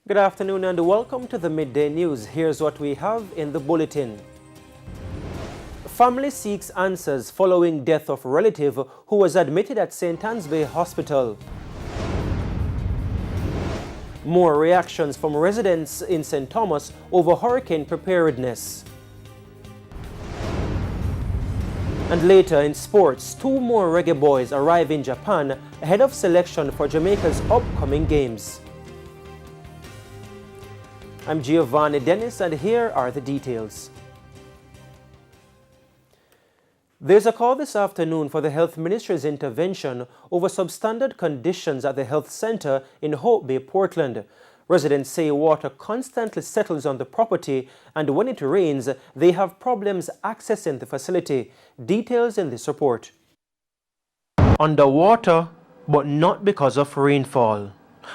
Good afternoon and welcome to the Midday News. Here's what we have in the bulletin. Family seeks answers following death of relative who was admitted at St. Anne's Bay Hospital. More reactions from residents in St. Thomas over hurricane preparedness. And later in sports, 2 more reggae boys arrive in Japan ahead of selection for Jamaica's upcoming games. I'm Giovanni Dennis and here are the details. There's a call this afternoon for the Health Ministry's intervention over substandard conditions at the health center in Hope Bay, Portland. Residents say water constantly settles on the property and when it rains, they have problems accessing the facility. Details in this report. Underwater, but not because of rainfall.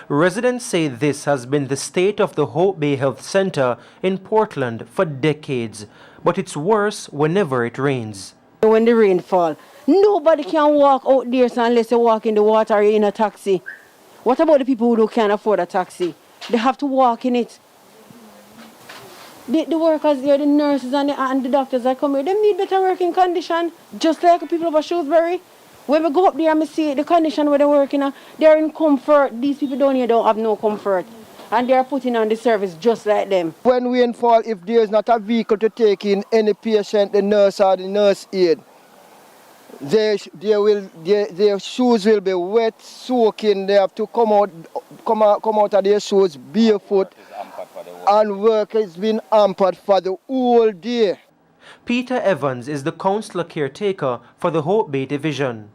Residents say this has been the state of the Hope Bay Health Center in Portland for decades, but it's worse whenever it rains. When the rain falls, nobody can walk out there unless they walk in the water or in a taxi. What about the people who can't afford a taxi? They have to walk in it. The workers here, the nurses and the doctors that come here, they need better working condition, just like the people of Shrewsbury. When we go up there and we see the condition where they're working, they're in comfort. These people down here don't have no comfort. And they're putting on the service just like them. When rainfall, if there's not a vehicle to take in any patient, the nurse or the nurse aide, their shoes will be wet, soaking. They have to come out of their shoes barefoot. And work has been hampered for the whole day. Peter Evans is the councillor caretaker for the Hope Bay Division.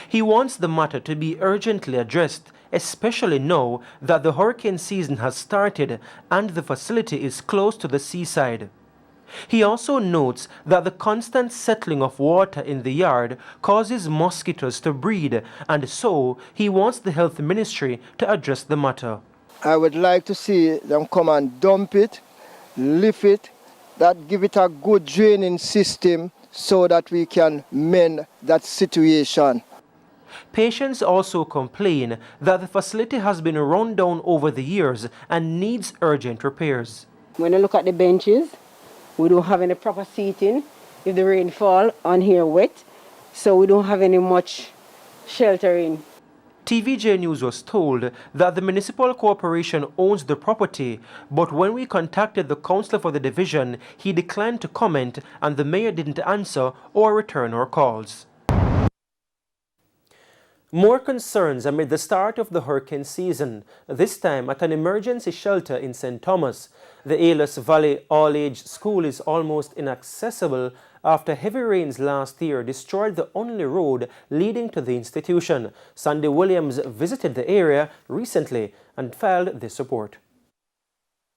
He wants the matter to be urgently addressed, especially now that the hurricane season has started and the facility is close to the seaside. He also notes that the constant settling of water in the yard causes mosquitoes to breed, and so he wants the health ministry to address the matter. I would like to see them come and dump it, lift it, that give it a good draining system so that we can mend that situation. Patients also complain that the facility has been run down over the years and needs urgent repairs. When you look at the benches, we don't have any proper seating. If the rain fall on here wet, so we don't have any much sheltering. TVJ News was told that the municipal corporation owns the property, but when we contacted the councillor for the division, he declined to comment and the mayor didn't answer or return our calls. More concerns amid the start of the hurricane season, this time at an emergency shelter in St. Thomas. The Ailus Valley All-Age School is almost inaccessible after heavy rains last year destroyed the only road leading to the institution. Sandy Williams visited the area recently and filed this report.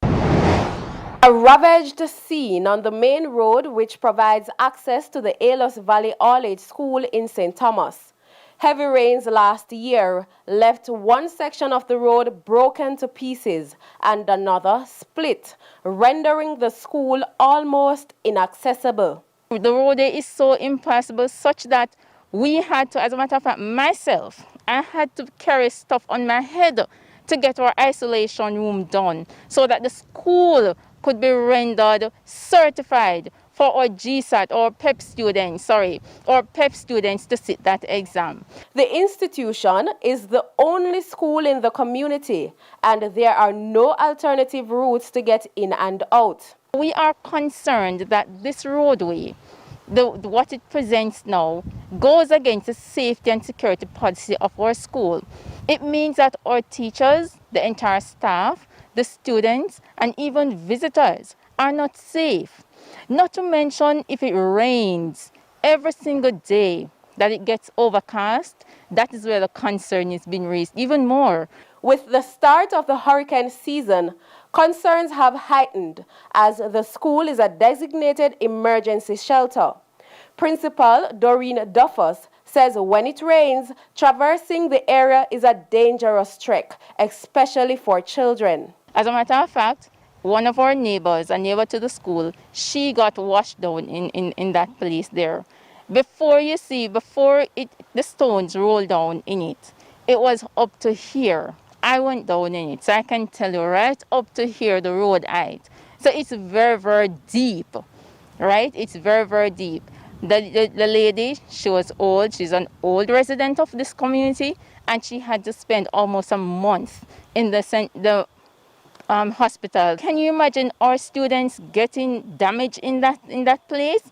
A ravaged scene on the main road which provides access to the Ailus Valley All-Age School in St. Thomas. Heavy rains last year left one section of the road broken to pieces and another split, rendering the school almost inaccessible. The road is so impassable such that we had to, as a matter of fact, myself, I had to carry stuff on my head to get our isolation room done so that the school could be rendered certified for our GSAT or PEP students to sit that exam. The institution is the only school in the community and there are no alternative routes to get in and out. We are concerned that this roadway, what it presents now, goes against the safety and security policy of our school. It means that our teachers, the entire staff, the students, and even visitors are not safe. Not to mention if it rains every single day that it gets overcast, that is where the concern is being raised even more. With the start of the hurricane season, concerns have heightened as the school is a designated emergency shelter. Principal Doreen Duffus says when it rains, traversing the area is a dangerous trek, especially for children. As a matter of fact, one of our neighbors, a neighbor to the school, she got washed down in that place there. Before the stones rolled down in it, it was up to here. I went down in it, so I can tell you right up to here the road height. So it's very, very deep, right? It's very, very deep. The lady, she was old. She's an old resident of this community, and she had to spend almost a month in the hospital. Can you imagine our students getting damaged in that place?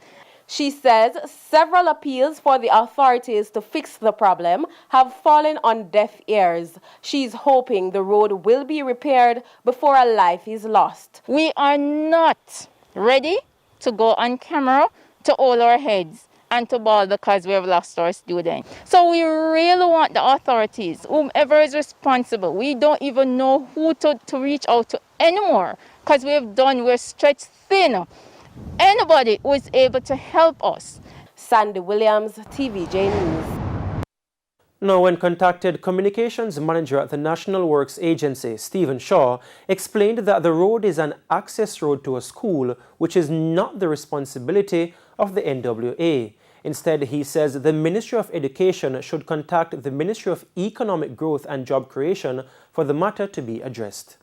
She says several appeals for the authorities to fix the problem have fallen on deaf ears. She's hoping the road will be repaired before a life is lost. We are not ready to go on camera to hold our heads and to bawl because we have lost our student. So we really want the authorities, whomever is responsible, we don't even know who to reach out to anymore because we're stretched thin. Anybody who is able to help us. Sandy Williams, TVJ News. Now, when contacted, Communications Manager at the National Works Agency, Stephen Shaw, explained that the road is an access road to a school, which is not the responsibility of the NWA. Instead, he says the Ministry of Education should contact the Ministry of Economic Growth and Job Creation for the matter to be addressed.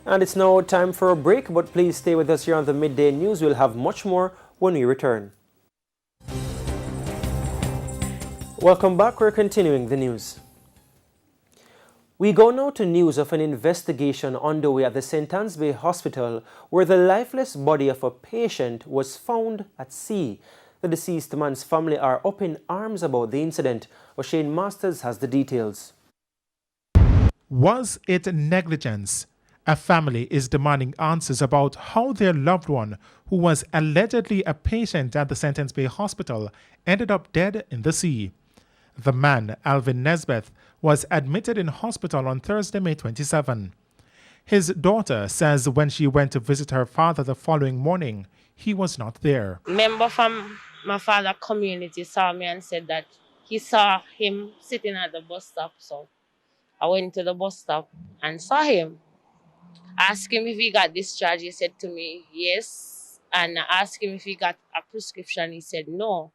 And it's now time for a break, but please stay with us here on the Midday News. We'll have much more when we return. Welcome back. We're continuing the news. We go now to news of an investigation underway at the St. Anne's Bay Hospital where the lifeless body of a patient was found at sea. The deceased man's family are up in arms about the incident. O'Shane Masters has the details. Was it negligence? A family is demanding answers about how their loved one, who was allegedly a patient at the St. Anne's Bay Hospital, ended up dead in the sea. The man, Alvin Nesbeth, was admitted in hospital on Thursday, May 27. His daughter says when she went to visit her father the following morning, he was not there. A member from my father's community saw me and said that he saw him sitting at the bus stop. So I went to the bus stop and saw him. I asked him if he got discharged. He said to me, yes. And I asked him if he got a prescription. He said no,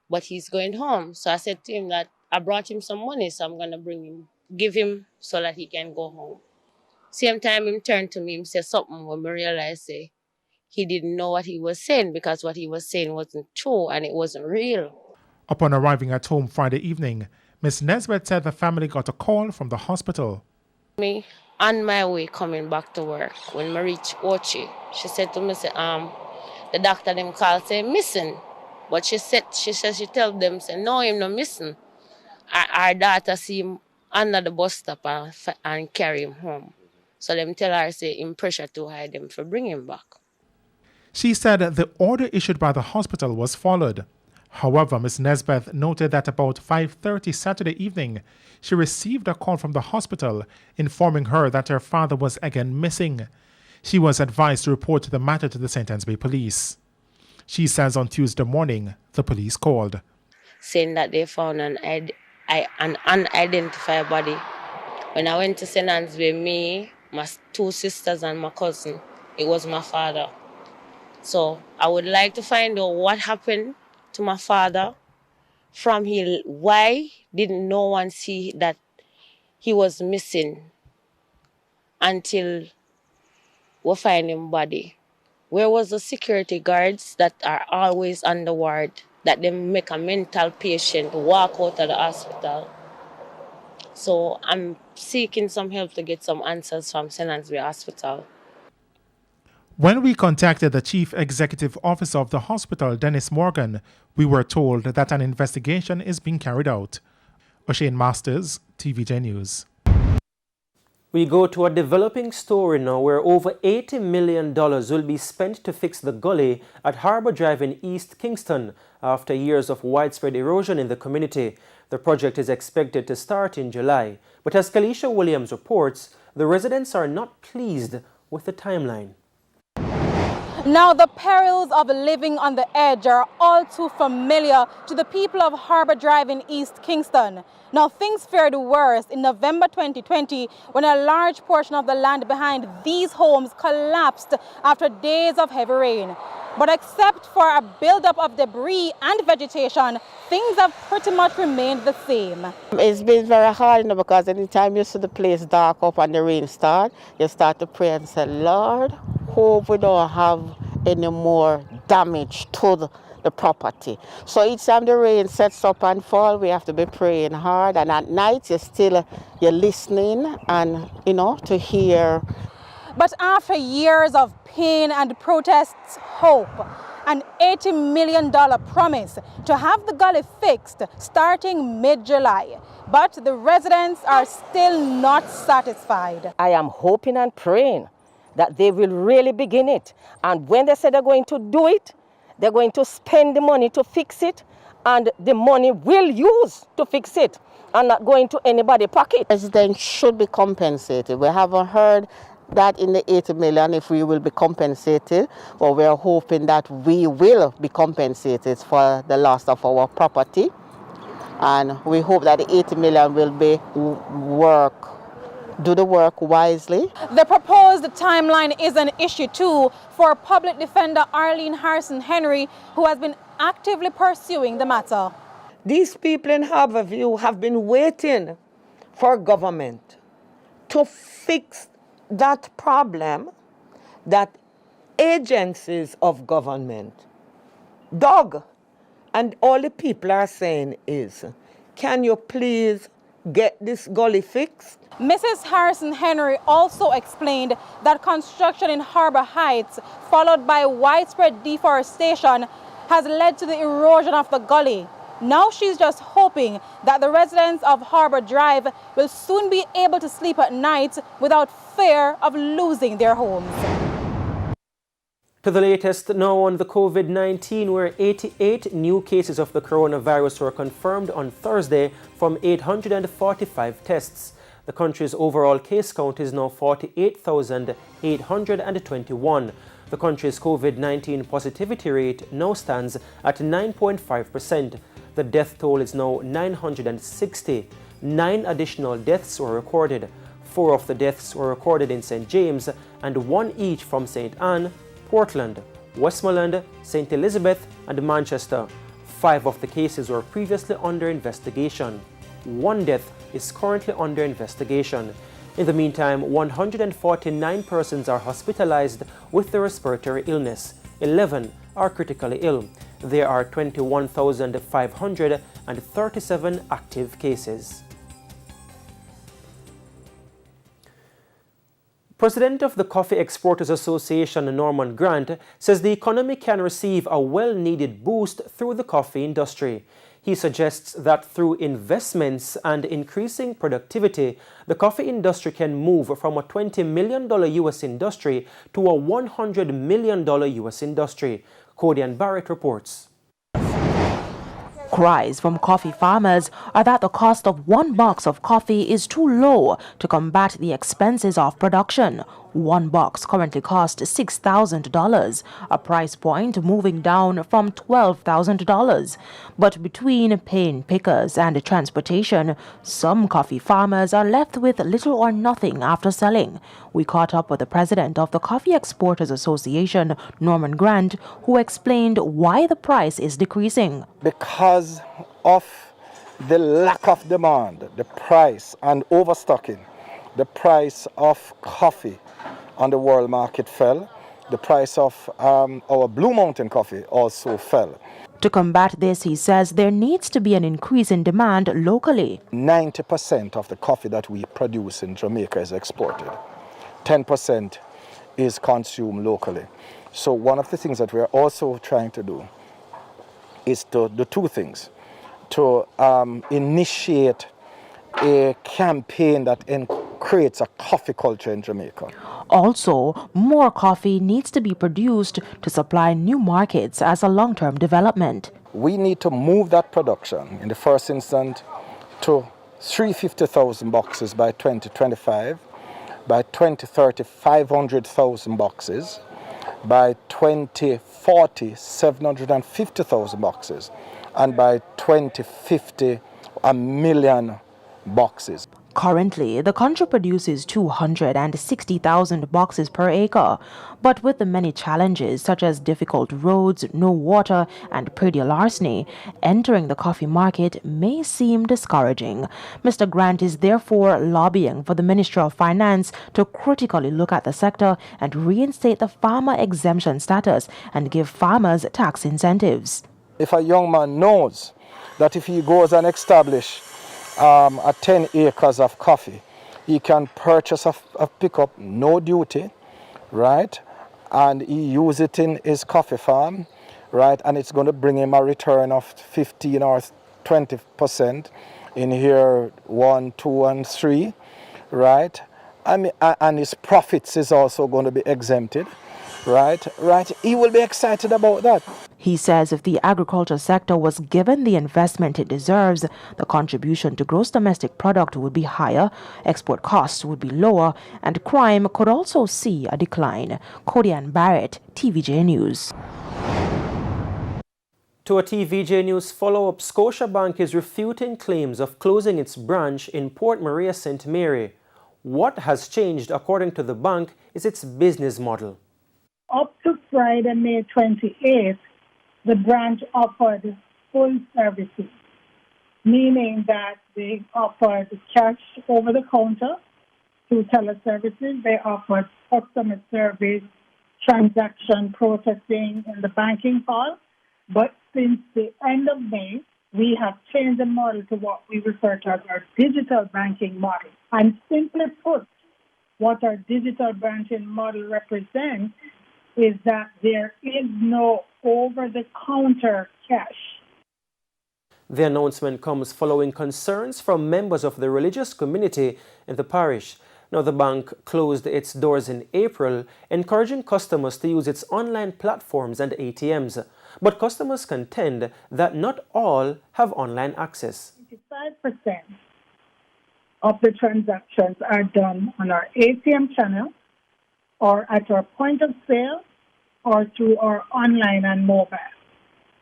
but he's going home. So I said to him that I brought him some money, so I'm going to give him so that he can go home. Same time, he turned to me and said something when I realized he didn't know what he was saying because what he was saying wasn't true and it wasn't real. Upon arriving at home Friday evening, Miss Nesbeth said the family got a call from the hospital. Me, on my way coming back to work, when I reached Ochi, she said to me, the doctor them called say missing. But she told them, say, no, him no missing. Our daughter see him under the bus stop and carry him home. So them tell her, say, him pressure to hide him for bring him back. She said the order issued by the hospital was followed. However, Ms. Nesbeth noted that about 5:30 Saturday evening, she received a call from the hospital informing her that her father was again missing. She was advised to report the matter to the St. Anne's Bay Police. She says on Tuesday morning, the police called, saying that they found an unidentified body. When I went to St. Anne's Bay, me, my two sisters and my cousin, it was my father. So I would like to find out what happened to my father from him. Why didn't no one see that he was missing until we find him body? Where was the security guards that are always on the ward, that they make a mental patient walk out of the hospital? So I'm seeking some help to get some answers from St. Anne's Bay Hospital. When we contacted the Chief Executive Officer of the hospital, Dennis Morgan, we were told that an investigation is being carried out. O'Shane Masters, TVJ News. We go to a developing story now where over $80 million will be spent to fix the gully at Harbour Drive in East Kingston after years of widespread erosion in the community. The project is expected to start in July. But as Kalisha Williams reports, the residents are not pleased with the timeline. Now, the perils of living on the edge are all too familiar to the people of Harbour Drive in East Kingston. Now, things fared worse in November 2020 when a large portion of the land behind these homes collapsed after days of heavy rain. But except for a buildup of debris and vegetation, things have pretty much remained the same. It's been very hard, because anytime you see the place dark up and the rain start, you start to pray and say, Lord, hope we don't have any more damage to the property. So each time the rain sets up and fall, we have to be praying hard. And at night, you're listening and, to hear. But after years of pain and protests, hope, an $80 million promise to have the gully fixed starting mid-July. But the residents are still not satisfied. I am hoping and praying that they will really begin it. And when they say they're going to do it, they're going to spend the money to fix it, and the money will use to fix it and not going to anybody's pocket. Residents should be compensated. We haven't heard that in the 80 million if we will be compensated, but we're hoping that we will be compensated for the loss of our property. And we hope that the 80 million will be do the work wisely. The proposed timeline is an issue too for Public Defender Arlene Harrison Henry, who has been actively pursuing the matter. These people in Harborview have been waiting for government to fix that problem that agencies of government, Doug, and all the people are saying is, can you please get this gully fixed? Mrs. Harrison Henry also explained that construction in Harbour Heights, followed by widespread deforestation, has led to the erosion of the gully. Now she's just hoping that the residents of Harbour Drive will soon be able to sleep at night without fear of losing their homes. To the latest now on the COVID-19, where 88 new cases of the coronavirus were confirmed on Thursday from 845 tests. The country's overall case count is now 48,821. The country's COVID-19 positivity rate now stands at 9.5%. The death toll is now 960. 9 additional deaths were recorded. 4 of the deaths were recorded in St. James and 1 each from St. Anne, Portland, Westmoreland, St. Elizabeth and Manchester. 5 of the cases were previously under investigation. 1 death is currently under investigation. In the meantime, 149 persons are hospitalized with the respiratory illness. 11 are critically ill. There are 21,537 active cases. President of the Coffee Exporters Association, Norman Grant, says the economy can receive a well-needed boost through the coffee industry. He suggests that through investments and increasing productivity, the coffee industry can move from a $20 million U.S. industry to a $100 million U.S. industry. Codian Barrett reports. Cries from coffee farmers are that the cost of 1 box of coffee is too low to combat the expenses of production. 1 box currently costs $6,000, a price point moving down from $12,000. But between paying pickers and transportation, some coffee farmers are left with little or nothing after selling. We caught up with the president of the Coffee Exporters Association, Norman Grant, who explained why the price is decreasing. Because of the lack of demand, the price and overstocking, the price of coffee on the world market fell. The price of our Blue Mountain coffee also fell. To combat this, he says there needs to be an increase in demand locally. 90% of the coffee that we produce in Jamaica is exported. 10% is consumed locally. So one of the things that we are also trying to do is to do 2 things. To initiate a campaign that creates a coffee culture in Jamaica. Also, more coffee needs to be produced to supply new markets as a long-term development. We need to move that production in the first instance to 350,000 boxes by 2025, by 2030 500,000 boxes, by 2040, 750,000 boxes, and by 2050, 1,000,000 boxes. Currently, the country produces 260,000 boxes per acre, but with the many challenges such as difficult roads, no water, and predial larceny, entering the coffee market may seem discouraging. Mr. Grant is therefore lobbying for the Ministry of Finance to critically look at the sector and reinstate the farmer exemption status and give farmers tax incentives. If a young man knows that if he goes and establish at 10 acres of coffee, he can purchase a pickup, no duty, right? And he use it in his coffee farm, right? And it's going to bring him a return of 15 or 20% in year 1, 2, and 3, right? And his profits is also going to be exempted, right? He will be excited about that. He says if the agriculture sector was given the investment it deserves, the contribution to gross domestic product would be higher, export costs would be lower, and crime could also see a decline. Kodian Barrett, TVJ News. To a TVJ News follow-up, Scotiabank is refuting claims of closing its branch in Port Maria St. Mary. What has changed, according to the bank, is its business model. Up to Friday, May 28th, the branch offered full services, meaning that they offered cash over the counter through teleservices. They offered customer service, transaction processing in the banking hall. But since the end of May, we have changed the model to what we refer to as our digital banking model. And simply put, what our digital banking model represents is that there is no over-the-counter cash. The announcement comes following concerns from members of the religious community in the parish. Now, the bank closed its doors in April, encouraging customers to use its online platforms and ATMs. But customers contend that not all have online access. 55% of the transactions are done on our ATM channel or at our point of sale or through our online and mobile.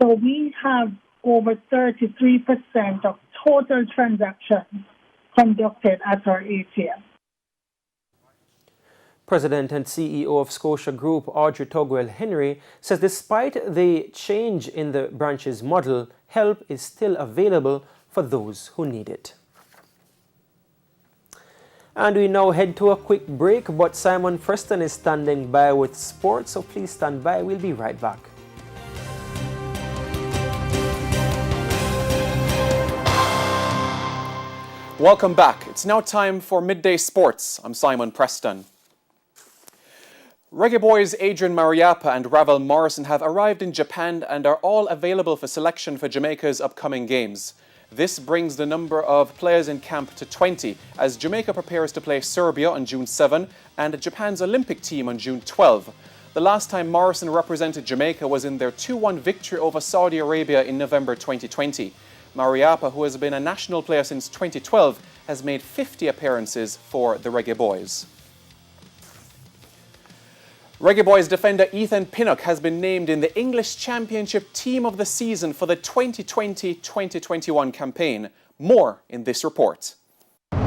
So we have over 33% of total transactions conducted at our ATM. President and CEO of Scotia Group, Audrey Togwell Henry, says despite the change in the branch's model, help is still available for those who need it. And we now head to a quick break, but Simon Preston is standing by with sports, so please stand by. We'll be right back. Welcome back. It's now time for Midday Sports. I'm Simon Preston. Reggae boys Adrian Mariappa and Ravel Morrison have arrived in Japan and are all available for selection for Jamaica's upcoming games. This brings the number of players in camp to 20 as Jamaica prepares to play Serbia on June 7 and Japan's Olympic team on June 12. The last time Morrison represented Jamaica was in their 2-1 victory over Saudi Arabia in November 2020. Mariappa, who has been a national player since 2012, has made 50 appearances for the Reggae Boys. Reggae Boys defender Ethan Pinnock has been named in the English Championship Team of the Season for the 2020-2021 campaign. More in this report.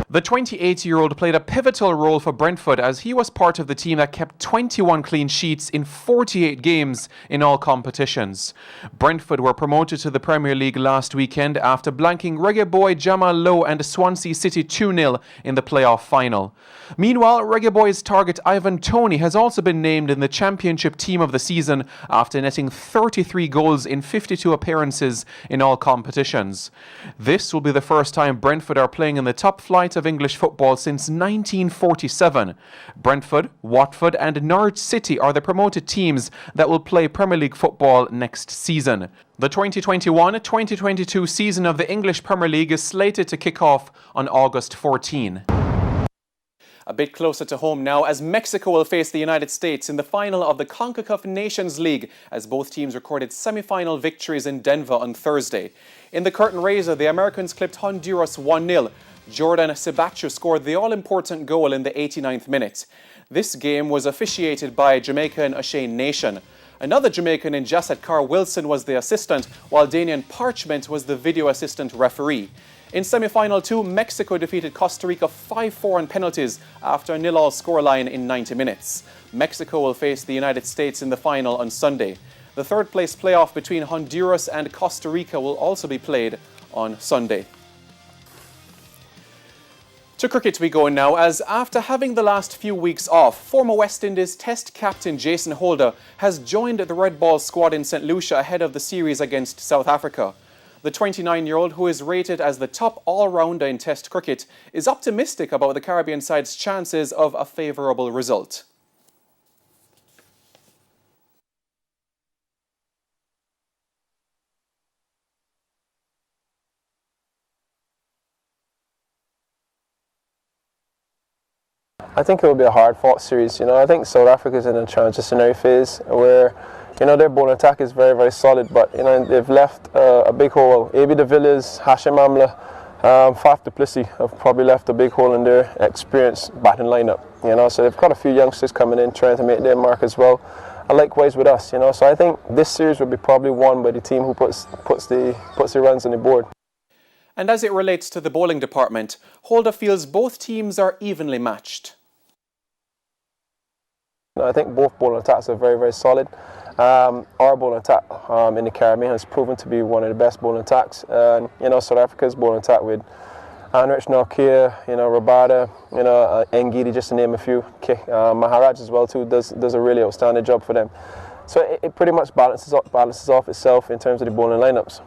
The 28-year-old played a pivotal role for Brentford as he was part of the team that kept 21 clean sheets in 48 games in all competitions. Brentford were promoted to the Premier League last weekend after blanking Reggae Boy Jamal Lowe and Swansea City 2-0 in the playoff final. Meanwhile, Reggae Boys target Ivan Toney has also been named in the Championship Team of the Season after netting 33 goals in 52 appearances in all competitions. This will be the first time Brentford are playing in the top flight of English football since 1947. Brentford, Watford and Norwich City are the promoted teams that will play Premier League football next season. The 2021-2022 season of the English Premier League is slated to kick off on August 14. A bit closer to home now as Mexico will face the United States in the final of the CONCACAF Nations League as both teams recorded semi-final victories in Denver on Thursday. In the curtain raiser, the Americans clipped Honduras 1-0. Jordan Sebachu scored the all-important goal in the 89th minute. This game was officiated by Jamaican O'Shane Nation. Another Jamaican in Jasset Carr Wilson was the assistant, while Daniel Parchment was the video assistant referee. In semi-final 2, Mexico defeated Costa Rica 5-4 on penalties after a 0-0 scoreline in 90 minutes. Mexico will face the United States in the final on Sunday. The third-place playoff between Honduras and Costa Rica will also be played on Sunday. To cricket we go now, as after having the last few weeks off, former West Indies Test captain Jason Holder has joined the Red Ball squad in St. Lucia ahead of the series against South Africa. The 29-year-old, who is rated as the top all-rounder in Test cricket, is optimistic about the Caribbean side's chances of a favourable result. I think it will be a hard-fought series. I think South Africa is in a transitionary phase where, their bowling attack is very, very solid, but, they've left a big hole. A.B. de Villiers, Hashim Amla, Faf du Plessis have probably left a big hole in their experienced batting lineup. So they've got a few youngsters coming in trying to make their mark as well. And likewise with us, So I think this series will be probably won by the team who puts the runs on the board. And as it relates to the bowling department, Holder feels both teams are evenly matched. I think both bowling attacks are very, very solid. Our bowling attack in the Caribbean has proven to be one of the best bowling attacks. And, South Africa's bowling attack with Anrich Norkia, Rabada, Ngidi, just to name a few. Maharaj as well too does a really outstanding job for them. So it pretty much balances off itself in terms of the bowling lineups.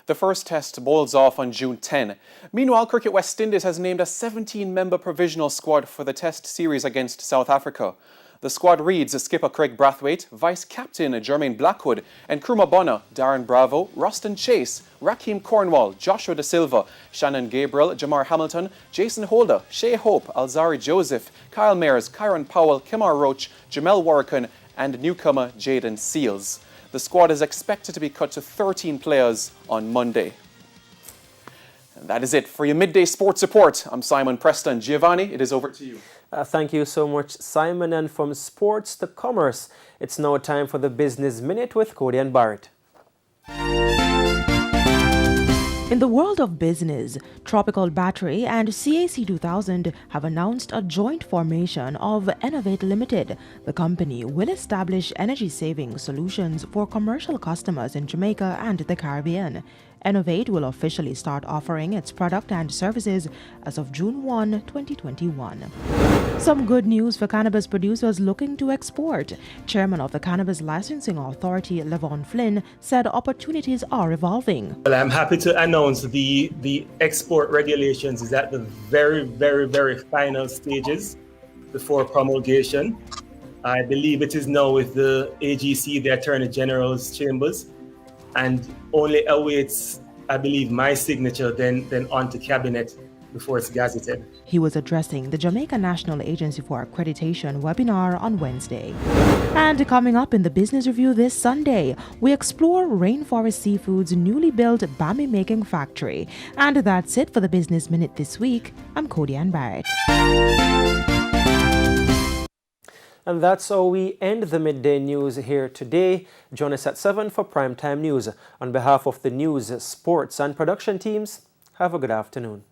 The first test bowls off on June 10. Meanwhile, Cricket West Indies has named a 17-member provisional squad for the test series against South Africa. The squad reads skipper Craig Brathwaite, vice-captain Jermaine Blackwood, and Nkrumah Bonner, Darren Bravo, Ruston Chase, Rakeem Cornwall, Joshua De Silva, Shannon Gabriel, Jamar Hamilton, Jason Holder, Shea Hope, Alzari Joseph, Kyle Mayers, Kyron Powell, Kemar Roach, Jamel Warrican, and newcomer Jaden Seals. The squad is expected to be cut to 13 players on Monday. And that is it for your Midday Sports Report. I'm Simon Preston. Giovanni, it is over to you. Thank you so much, Simon. And from sports to commerce, it's now time for the Business Minute with Cody and Barrett. In the world of business, Tropical Battery and CAC 2000 have announced a joint formation of Innovate Limited. The company will establish energy-saving solutions for commercial customers in Jamaica and the Caribbean. Innovate will officially start offering its product and services as of June 1, 2021. Some good news for cannabis producers looking to export. Chairman of the Cannabis Licensing Authority, Levon Flynn, said opportunities are evolving. Well, I'm happy to announce the export regulations is at the very, very, very final stages before promulgation. I believe it is now with the AGC, the Attorney General's chambers, and only awaits, I believe, my signature then onto cabinet before it's gazetted. He was addressing the Jamaica National Agency for Accreditation webinar on Wednesday. And coming up in the Business Review this Sunday, we explore Rainforest Seafood's newly built bami making factory. And that's it for the Business Minute this week. I'm Cody Ann Barrett. And that's how we end the Midday News here today. Join us at 7 for Primetime News. On behalf of the news, sports and production teams, have a good afternoon.